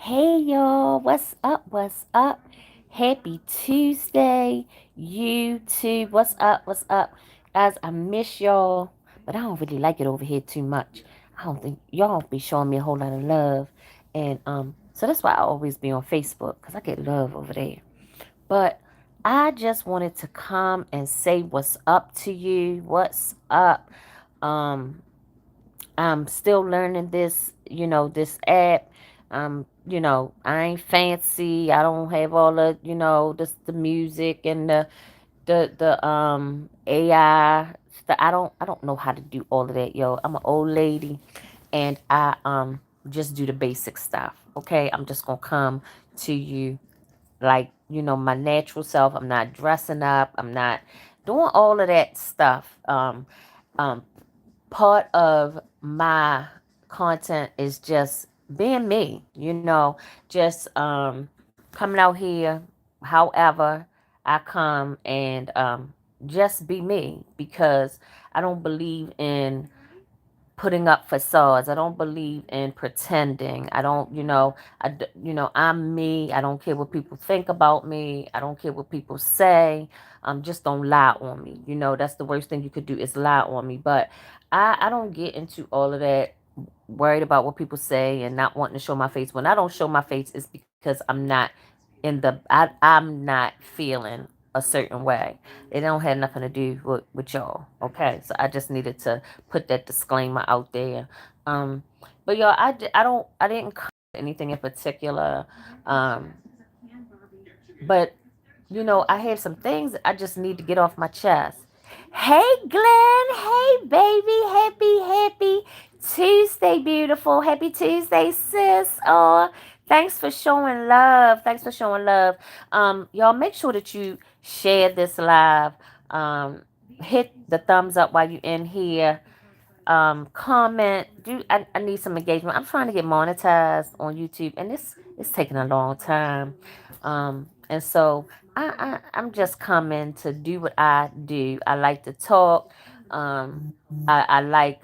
Hey y'all, what's up? What's up? Happy Tuesday, YouTube. What's up? What's up? Guys, I miss y'all, but I don't really like it over here too much. I don't think y'all be showing me a whole lot of love. And so that's why I always be on Facebook, because I get love over there. But I just wanted to come and say what's up to you. What's up? Um, I'm still learning this app. I ain't fancy. I don't have all the music and the AI. I don't know how to do all of that, yo. I'm an old lady, and I just do the basic stuff. Okay, I'm just gonna come to you like my natural self. I'm not dressing up. I'm not doing all of that stuff. Um, Part of my content is just being me, just coming out here however I come and just be me, because I don't believe in putting up facades. I don't believe in pretending. I don't, I'm me. I don't care what people think about me. I don't care what people say. Just don't lie on me. That's the worst thing you could do, is lie on me. But I don't get into all of that, worried about what people say and not wanting to show my face. When I don't show my face, it's because I'm not feeling a certain way. It don't have nothing to do with y'all. Okay. So I just needed to put that disclaimer out there. Um, but y'all, I didn't cover anything in particular. Um, but I have some things I just need to get off my chest. Hey Glenn, hey baby, happy Tuesday, beautiful. Happy Tuesday, sis. Oh, thanks for showing love. Thanks for showing love. Y'all make sure that you share this live. Um, Hit the thumbs up while you're in here. Comment. I need some engagement. I'm trying to get monetized on YouTube, and it's taking a long time. And so I'm just coming to do what I do. I like to talk. I like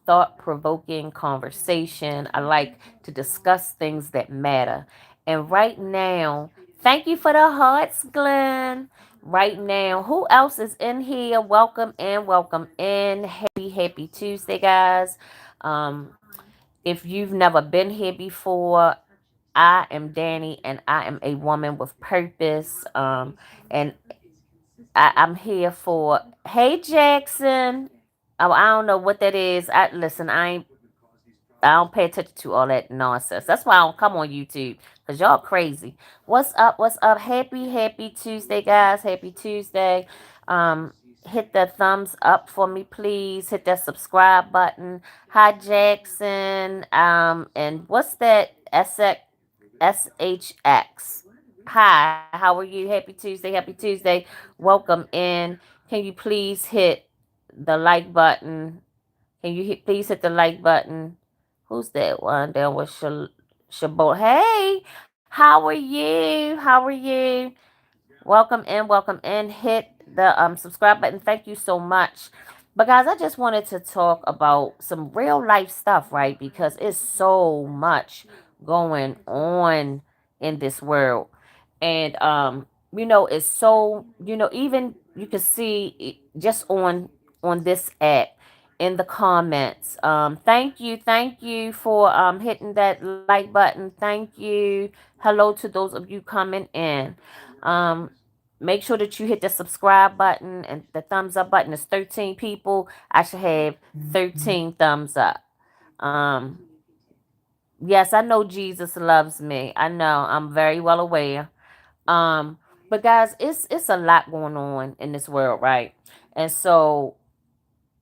thought provoking conversation. I like to discuss things that matter. And right now, thank you for the hearts, Glenn. Right now, who else is in here? Welcome in, welcome in. Happy Tuesday, guys. Um, if you've never been here before, I am Dani, and I am a woman with purpose. And I'm here for, hey Jackson. Oh, I don't know what that is. I don't pay attention to all that nonsense. That's why I don't come on YouTube, because y'all crazy. What's up? What's up? Happy Tuesday, guys. Happy Tuesday. Um, Hit that thumbs up for me, please. Hit that subscribe button. Hi, Jackson. And what's that? SHX. Hi, how are you? Happy Tuesday. Happy Tuesday. Welcome in. Can you please hit the like button? Can you please hit the like button? Who's that one down with Shabot? Hey, how are you? How are you? Welcome in, welcome in. Hit the subscribe button. Thank you so much. But guys, I just wanted to talk about some real life stuff, right? Because it's so much going on in this world. And it's so, even you can see just on this app in the comments. Thank you for hitting that like button. Thank you. Hello to those of you coming in. Um, Make sure that you hit the subscribe button, and the thumbs up button is 13 people. I should have 13 thumbs up. Um, yes, I know Jesus loves me. I know. I'm very well aware. Um, but guys, it's a lot going on in this world, right? And so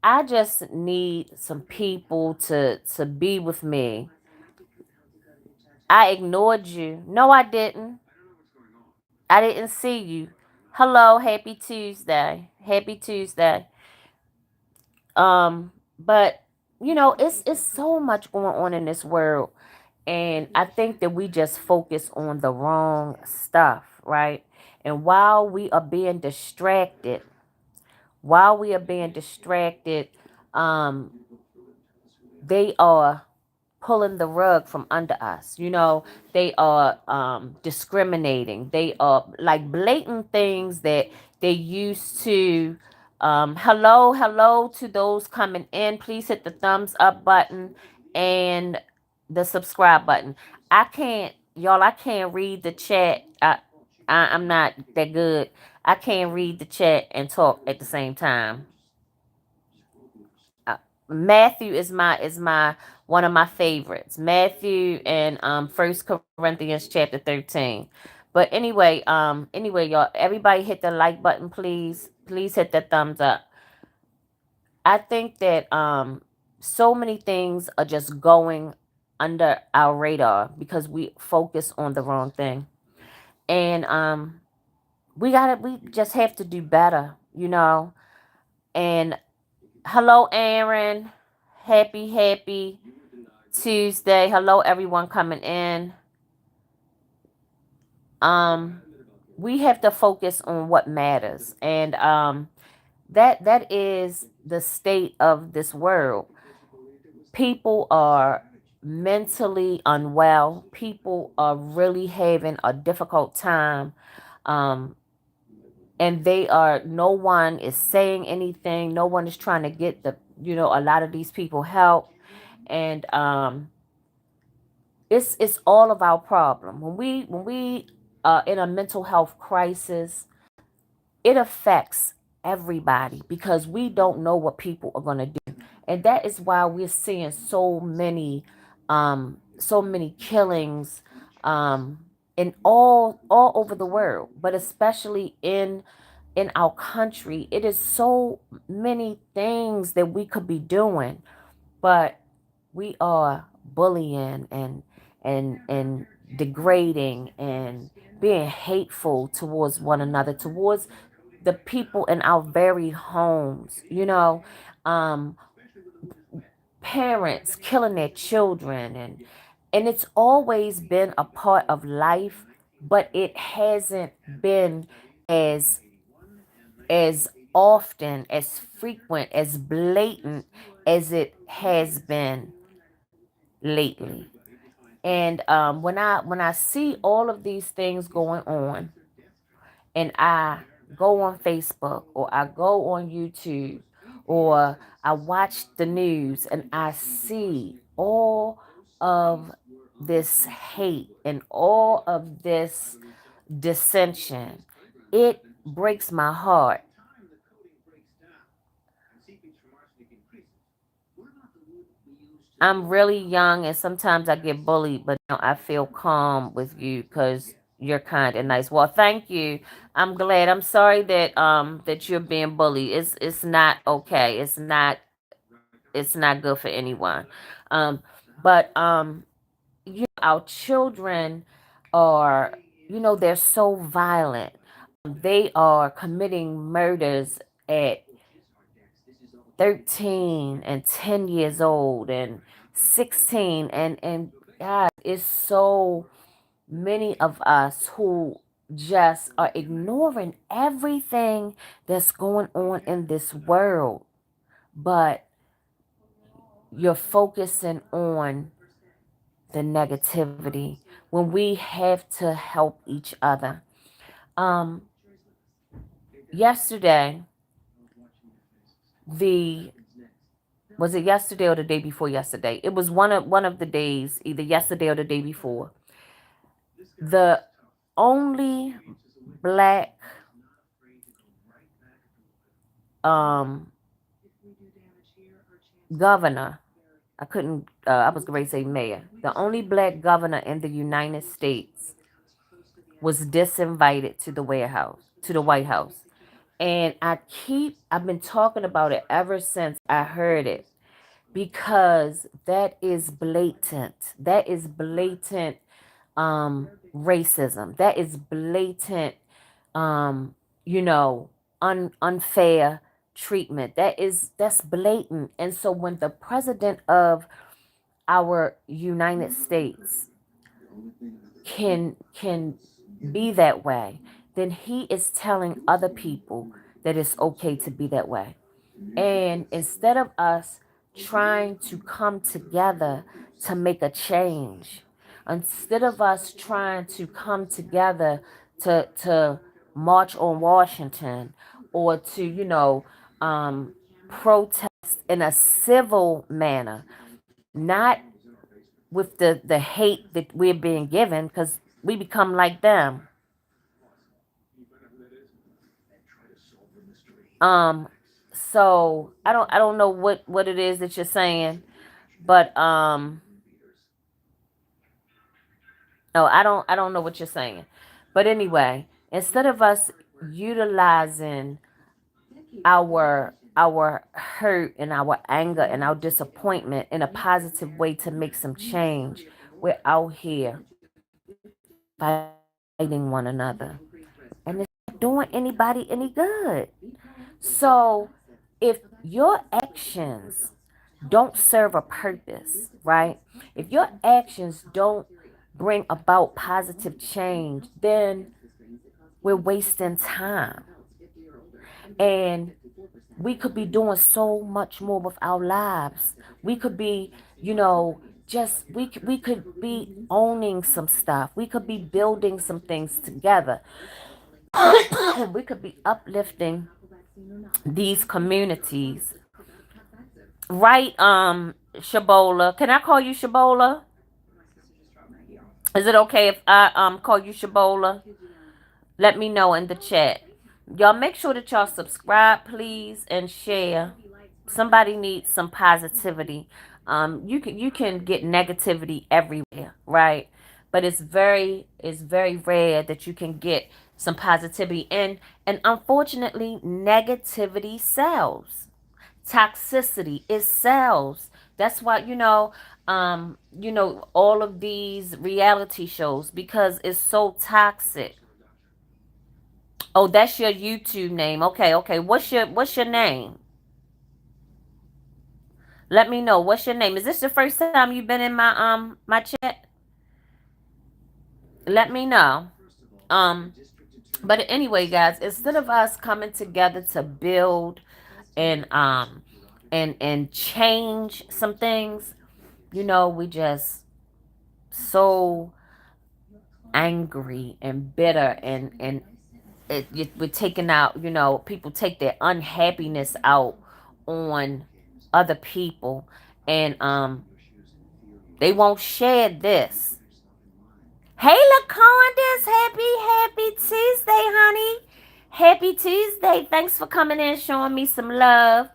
I just need some people to be with me. I ignored you. No, I didn't. I didn't see you. Hello, happy Tuesday. Happy Tuesday. But it's so much going on in this world. And I think that we just focus on the wrong stuff, right? And while we are being distracted, um, they are pulling the rug from under us. They are discriminating. They are like blatant things that they used to. Hello to those coming in. Please hit the thumbs up button and the subscribe button. I can't read the chat. I'm not that good. I can't read the chat and talk at the same time. uh, Matthew is my one of my favorites. Matthew and First Corinthians chapter 13. But anyway, y'all, everybody hit the like button, please. Please hit the thumbs up. I think that so many things are just going under our radar because we focus on the wrong thing. And we just have to do better. And hello, Aaron. Happy Tuesday. Hello, everyone coming in. Um, we have to focus on what matters, and that is the state of this world. People are mentally unwell. People are really having a difficult time. Um, and they are no one is saying anything. No one is trying to get a lot of these people help. And it's all of our problem. When we are in a mental health crisis, it affects everybody because we don't know what people are going to do. And that is why we're seeing so many killings um in all over the world, but especially in our country. It is so many things that we could be doing, but we are bullying and degrading and being hateful towards one another, towards the people in our very homes. um Parents killing their children, and it's always been a part of life, but it hasn't been as as often, as frequent, as blatant as it has been lately. And when I see all of these things going on, and I go on Facebook or I go on YouTube or I watch the news and I see all of this hate and all of this dissension, it breaks my heart. I'm really young and sometimes I get bullied, but I feel calm with you because you're kind and nice. Well, thank you. I'm glad. I'm sorry that you're being bullied. It's not okay. It's not good for anyone. Um, but our children are, they're so violent. They are committing murders at 13 and 10 years old and 16, and God, it's so many of us who just are ignoring everything that's going on in this world, but you're focusing on the negativity when we have to help each other. um Yesterday, the was it yesterday or the day before yesterday? It was one of the days, either yesterday or the day before. The only black um governor, I was going to say mayor, the only black governor in the United States was disinvited to the White House. And I've been talking about it ever since I heard it, because that is blatant. That is blatant racism. That is blatant um you know unfair treatment. That's blatant. And so when the president of our United States can be that way, then he is telling other people that it's okay to be that way. And instead of us trying to come together to make a change. Instead of us trying to come together to march on Washington or to, protest in a civil manner, not with the hate that we're being given, because we become like them. Um, so I don't know what it is that you're saying, but no, I don't know what you're saying. But anyway, instead of us utilizing our hurt and our anger and our disappointment in a positive way to make some change, we're out here fighting one another. And it's not doing anybody any good. So if your actions don't serve a purpose, right? If your actions don't bring about positive change, then we're wasting time. And we could be doing so much more with our lives. We could be, just we could be owning some stuff. We could be building some things together. We could be uplifting these communities. Right, Shabola. Can I call you Shabola? Is it okay if I call you Shabola? Let me know in the chat. Y'all make sure that y'all subscribe, please, and share. Somebody needs some positivity. You can get negativity everywhere, right? But it's very rare that you can get some positivity. And unfortunately, negativity sells. Toxicity, it sells. That's why, all of these reality shows, because it's so toxic. Oh, that's your YouTube name. Okay, okay. What's your name? Let me know. What's your name? Is this the first time you've been in my chat? Let me know. Um, but anyway, guys, instead of us coming together to build and change some things, we just so angry and bitter, and we're taking out, people take their unhappiness out on other people, and they won't share this. Hey, LaCondas, happy Tuesday, honey. Happy Tuesday. Thanks for coming in, showing me some love.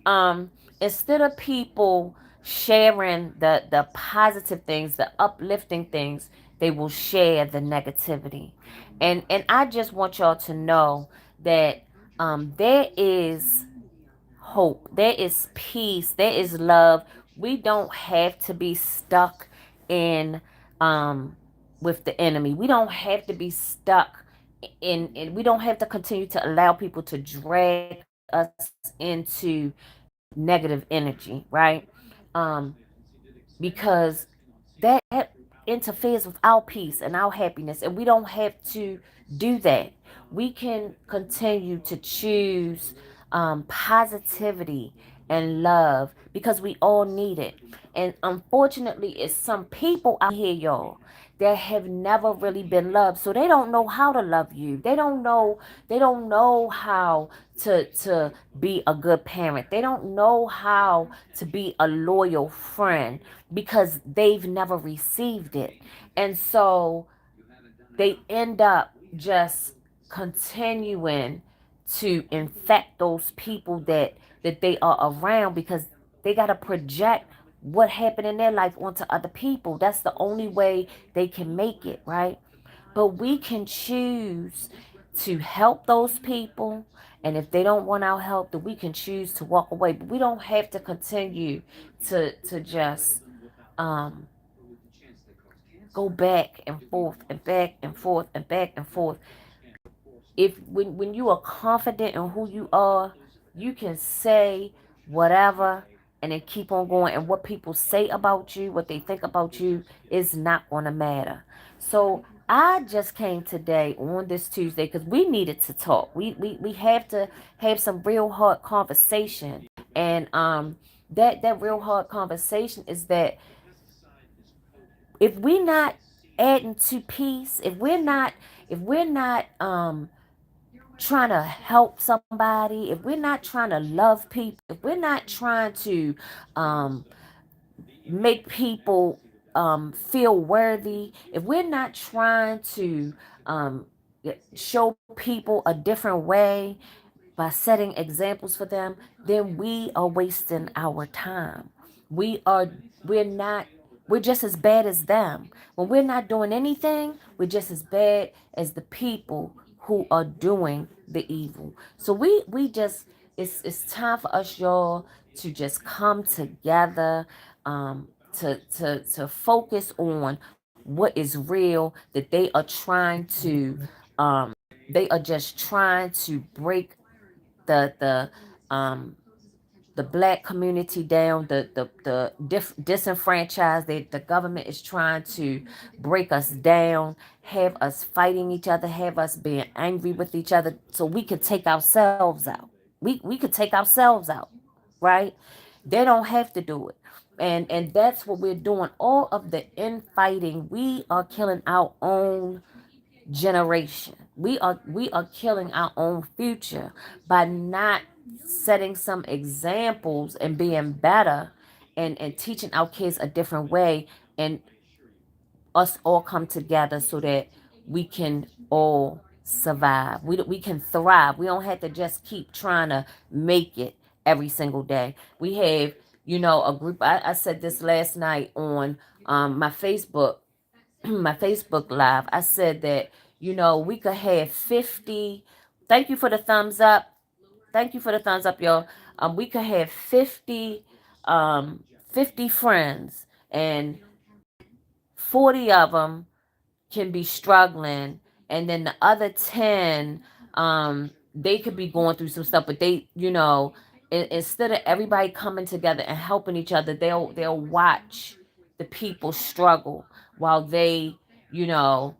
Um, Instead of people sharing the positive things, the uplifting things, they will share the negativity. And I just want y'all to know that there is hope, there is peace, there is love. We don't have to be stuck in um with the enemy. We don't have to be stuck in we don't have to continue to allow people to drag us into negative energy, right? um because that interferes with our peace and our happiness, and we don't have to do that. We can continue to choose positivity and love, because we all need it. And unfortunately, it's some people out here, y'all, that have never really been loved, so they don't know how to love you. They don't know how to be a good parent. They don't know how to be a loyal friend, because they've never received it. And so they end up just continuing to infect those people that they are around, because they got to project what happened in their life onto other people. That's the only way they can make it, right? But we can choose to help those people, and if they don't want our help, then we can choose to walk away. But we don't have to continue to just um go back and forth and back and forth and back and forth. If when you are confident in who you are, you can say whatever and then keep on going. And what people say about you, what they think about you, is not going to matter. So I just came today on this Tuesday because we needed to talk. We have to have some real hard conversation. And that real hard conversation is that if we're not adding to peace, if we're not trying to help somebody, if we're not trying to love people, if we're not trying to um, make people feel worthy, if we're not trying to um, show people a different way by setting examples for them, then we are wasting our time. We are we're not we're just as bad as them. When we're not doing anything, we're just as bad as the people who are doing the evil. So we just it's time for us, y'all, to just come together, to focus on what is real, that they are trying to um they are just trying to break the um the black community down, the disenfranchised. The government is trying to break us down, have us fighting each other, have us being angry with each other, so we could take ourselves out. We could take ourselves out, right? They don't have to do it. And that's what we're doing. All of the infighting, we are killing our own generation. We are killing our own future by not setting some examples and being better, and teaching our kids a different way, and us all come together so that we can all survive. We can thrive. We don't have to just keep trying to make it every single day. We have, a group. I said this last night on my Facebook, my Facebook live. I said that, we could have 50. Thank you for the thumbs up. Thank you for the thumbs up, y'all. We could have 50 friends, and 40 of them can be struggling, and then the other 10, they could be going through some stuff, but they, instead of everybody coming together and helping each other, they'll watch the people struggle while they, you know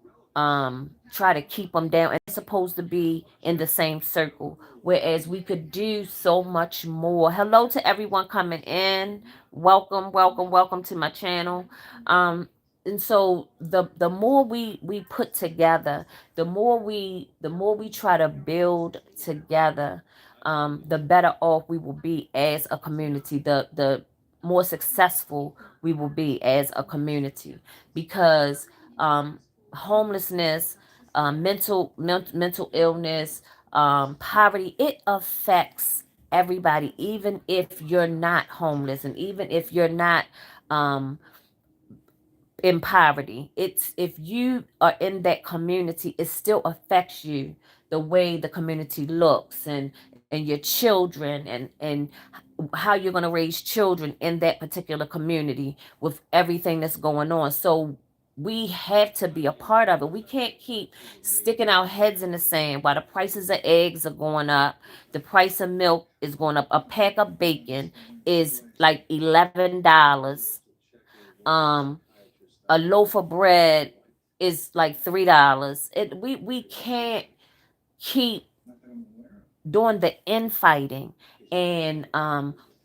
try to keep them down, and they're supposed to be in the same circle, whereas we could do so much more. Hello to everyone coming in. Welcome, welcome, welcome to my channel. And so the more we put together, the more we try to build together, the better off we will be as a community, the more successful we will be as a community, because homelessness, mental illness, poverty, it affects everybody, even if you're not homeless, and even if you're not um in poverty. It's if you are in that community, it still affects you, the way the community looks, and your children, and how you're going to raise children in that particular community with everything that's going on. So we have to be a part of it. We can't keep sticking our heads in the sand while the prices of eggs are going up, the price of milk is going up, a pack of bacon is like $11. um a loaf of bread is like $3. We can't keep doing the infighting, and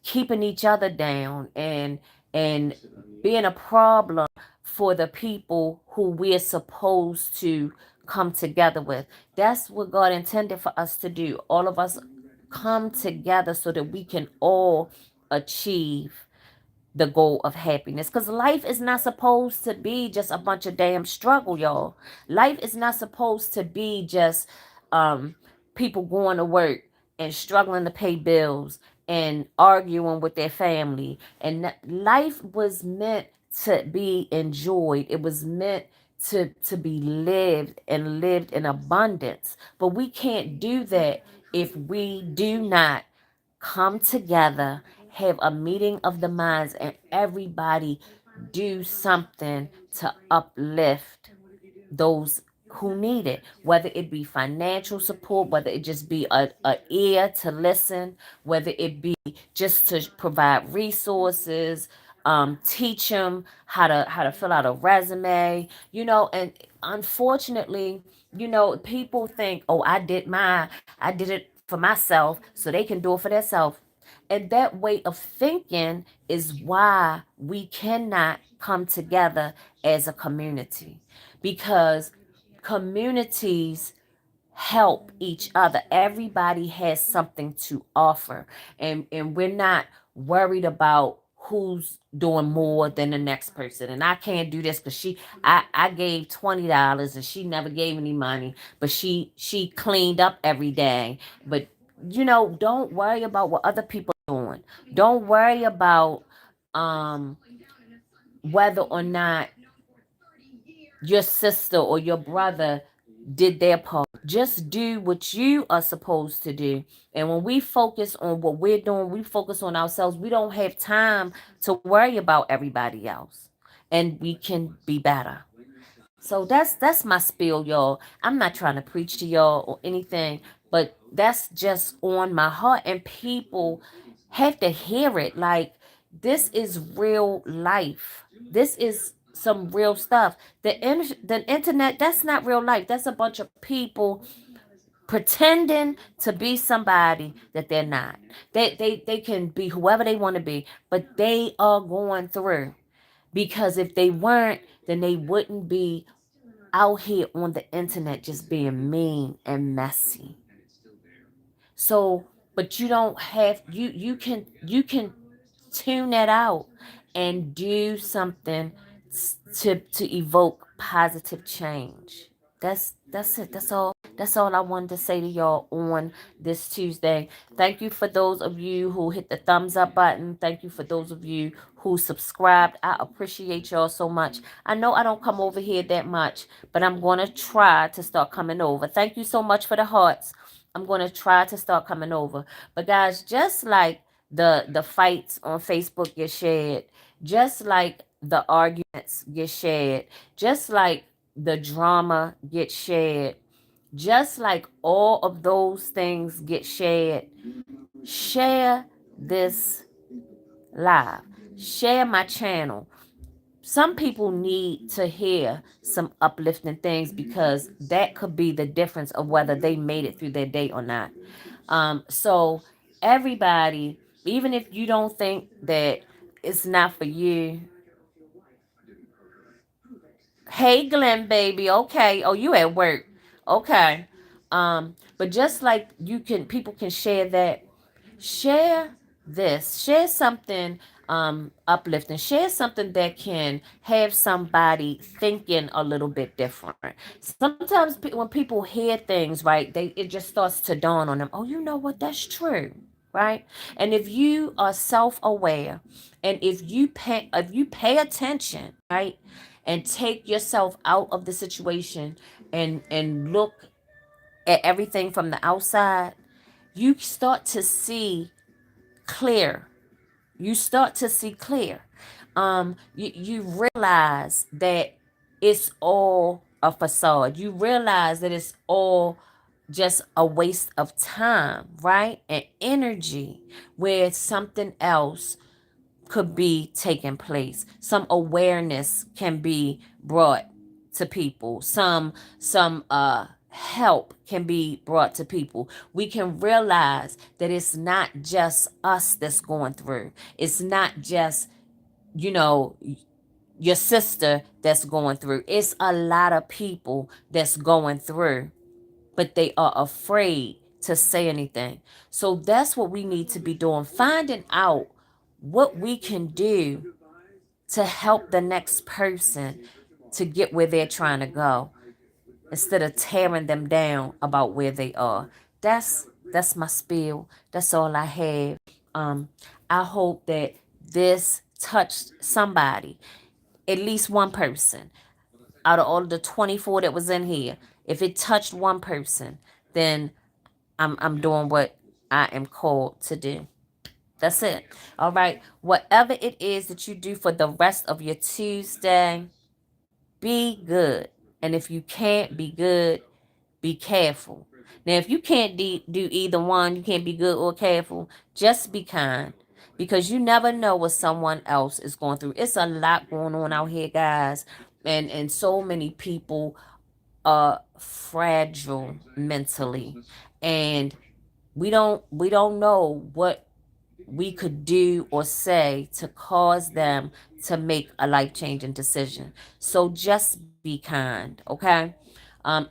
keeping each other down, and being a problem for the people who we're supposed to come together with. That's what God intended for us to do. All of us come together so that we can all achieve the goal of happiness, because life is not supposed to be just a bunch of damn struggle, y'all. Life is not supposed to be just um people going to work and struggling to pay bills and arguing with their family. And life was meant to be enjoyed. It was meant to be lived, and lived in abundance. But we can't do that if we do not come together, have a meeting of the minds, and everybody do something to uplift those who need it, whether it be financial support, whether it just be a ear to listen, whether it be just to provide resources, teach them how to fill out a resume, and unfortunately, people think, oh, I did it for myself, so they can do it for themselves. And that way of thinking is why we cannot come together as a community, because communities help each other. Everybody has something to offer, and we're not worried about who's doing more than the next person. And I can't do this because I gave $20 and she never gave any money, but she cleaned up every day. But don't worry about what other people are doing. Don't worry about um whether or not your sister or your brother did their part. Just do what you are supposed to do. And when we focus on what we're doing, we focus on ourselves. We don't have time to worry about everybody else. And we can be better. So that's my spiel, y'all. I'm not trying to preach to y'all or anything, but that's just on my heart, and people have to hear it. Like, this is real life. This is some real stuff. The internet, that's not real life. That's a bunch of people pretending to be somebody that they're not. They can be whoever they want to be, but they are going through. Because if they weren't, then they wouldn't be out here on the internet just being mean and messy. So, but you don't have you can tune that out and do something to evoke positive change. That's it. That's all I wanted to say to y'all on this Tuesday. Thank you for those of you who hit the thumbs up button. Thank you for those of you who subscribed. I appreciate y'all so much. I know I don't come over here that much, but I'm going to try to start coming over. Thank you so much for the hearts. I'm going to try to start coming over. But guys, just like the fights on Facebook get shared, just like the arguments get shared, just like the drama gets shared, just like all of those things get shared, share this live, share my channel. Some people need to hear some uplifting things, because that could be the difference of whether they made it through their day or not. So everybody, even if you don't think that it's not for you, hey Glenn baby, okay. Oh, you at work. Okay. But just like people can share that, share this, share something uplifting, share something that can have somebody thinking a little bit different. Sometimes when people hear things, right, it just starts to dawn on them, oh, you know what, that's true, right? And if you are self-aware, and if you pay attention, right, and take yourself out of the situation, and look at everything from the outside, you start to see clear. You start to see clear. You realize that it's all a facade. You realize that it's all just a waste of time, right? And energy, where something else could be taking place. Some awareness can be brought to people. Some help can be brought to people. We can realize that it's not just us that's going through. It's not just, you know, your sister that's going through. It's a lot of people that's going through, but they are afraid to say anything. So that's what we need to be doing, finding out what we can do to help the next person to get where they're trying to go, instead of tearing them down about where they are. That's my spiel. That's all I have. Um, I hope that this touched somebody, at least one person out of all the 24 that was in here. If it touched one person, then I'm doing what I am called to do. That's it. All right. Whatever it is that you do for the rest of your Tuesday, be good. And if you can't be good, be careful. Now, if you can't do either one, you can't be good or careful, just be kind. Because you never know what someone else is going through. It's a lot going on out here, guys. And so many people are fragile mentally. And we don't know what we could do or say to cause them to make a life changing decision. So just be kind, okay?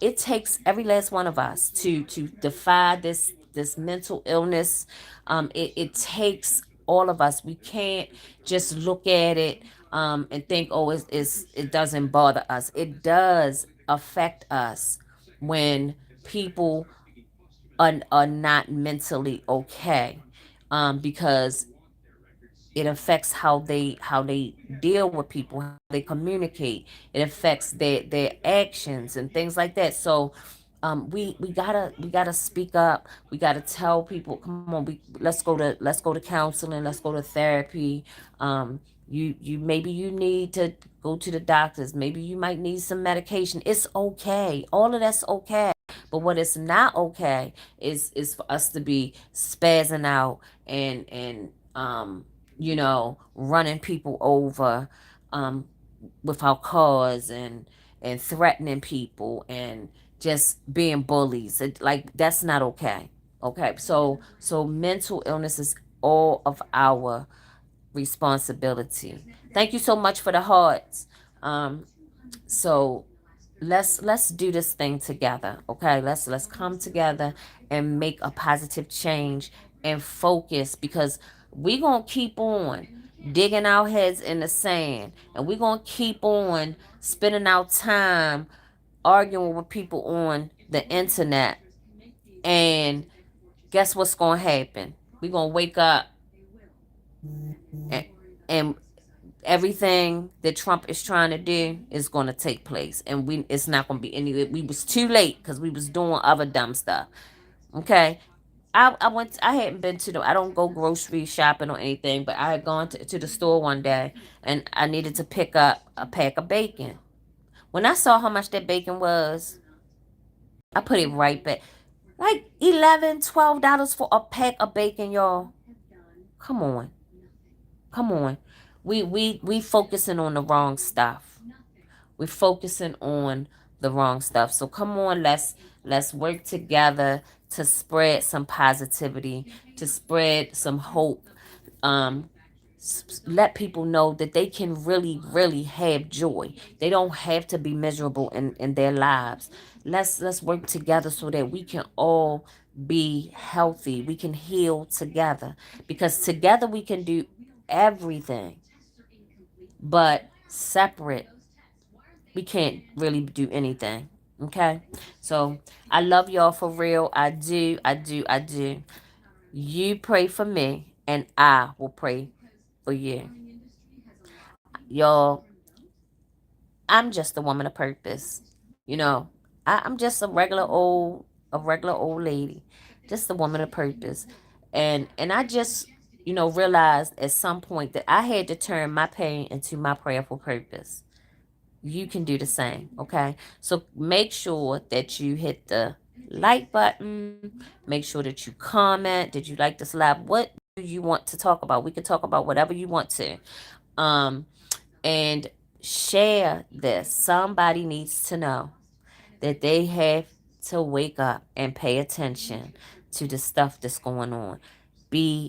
It takes every last one of us to defy this mental illness. It takes all of us. We can't just look at it and think, oh, it doesn't bother us. It does affect us when people are not mentally okay, because it affects how they deal with people, how they communicate. It affects their actions and things like that. So we gotta speak up. We gotta tell people, come on, let's go to counseling, let's go to therapy. You maybe you need to go to the doctors. Maybe you might need some medication. It's okay. All of that's okay. But what is not okay is for us to be spazzing out and running people over um, with our cars and threatening people and just being bullies. Like that's not okay. Okay, so mental illness is all of our responsibility. Thank you so much for the hearts. So let's do this thing together, okay? Let's come together and make a positive change and focus, because we gonna keep on digging our heads in the sand, and we gonna keep on spending our time arguing with people on the internet. And guess what's gonna happen? We gonna wake up and everything that Trump is trying to do is going to take place, and it's not going to be any. We was too late because we was doing other dumb stuff. Okay, I hadn't been to the. I don't go grocery shopping or anything, but I had gone to the store one day and I needed to pick up a pack of bacon. When I saw how much that bacon was, I put it right back. Like $11, $12 for a pack of bacon, y'all. Come on, come on. We focusing on the wrong stuff. We're focusing on the wrong stuff. So come on, let's work together to spread some positivity, to spread some hope. Um, let people know that they can really have joy. They don't have to be miserable in their lives. Let's work together so that we can all be healthy. We can heal together, because together we can do everything. But separate, we can't really do anything. Okay? So I love y'all for real. I do, I do, I do. You pray for me and I will pray for you. Y'all, I'm just a woman of purpose. You know, I'm just a regular old lady. Just a woman of purpose. And I just, realized at some point that I had to turn my pain into my prayerful purpose. You can do the same, okay? So make sure that you hit the like button. Make sure that you comment. Did you like this live? What do you want to talk about? We can talk about whatever you want to. Um, and share this. Somebody needs to know that they have to wake up and pay attention to the stuff that's going on.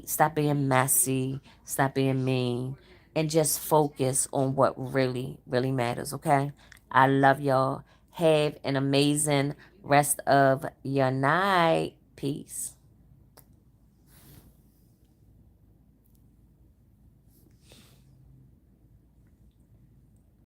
Stop being messy, stop being mean, and just focus on what really matters, okay? I love y'all. Have an amazing rest of your night. Peace.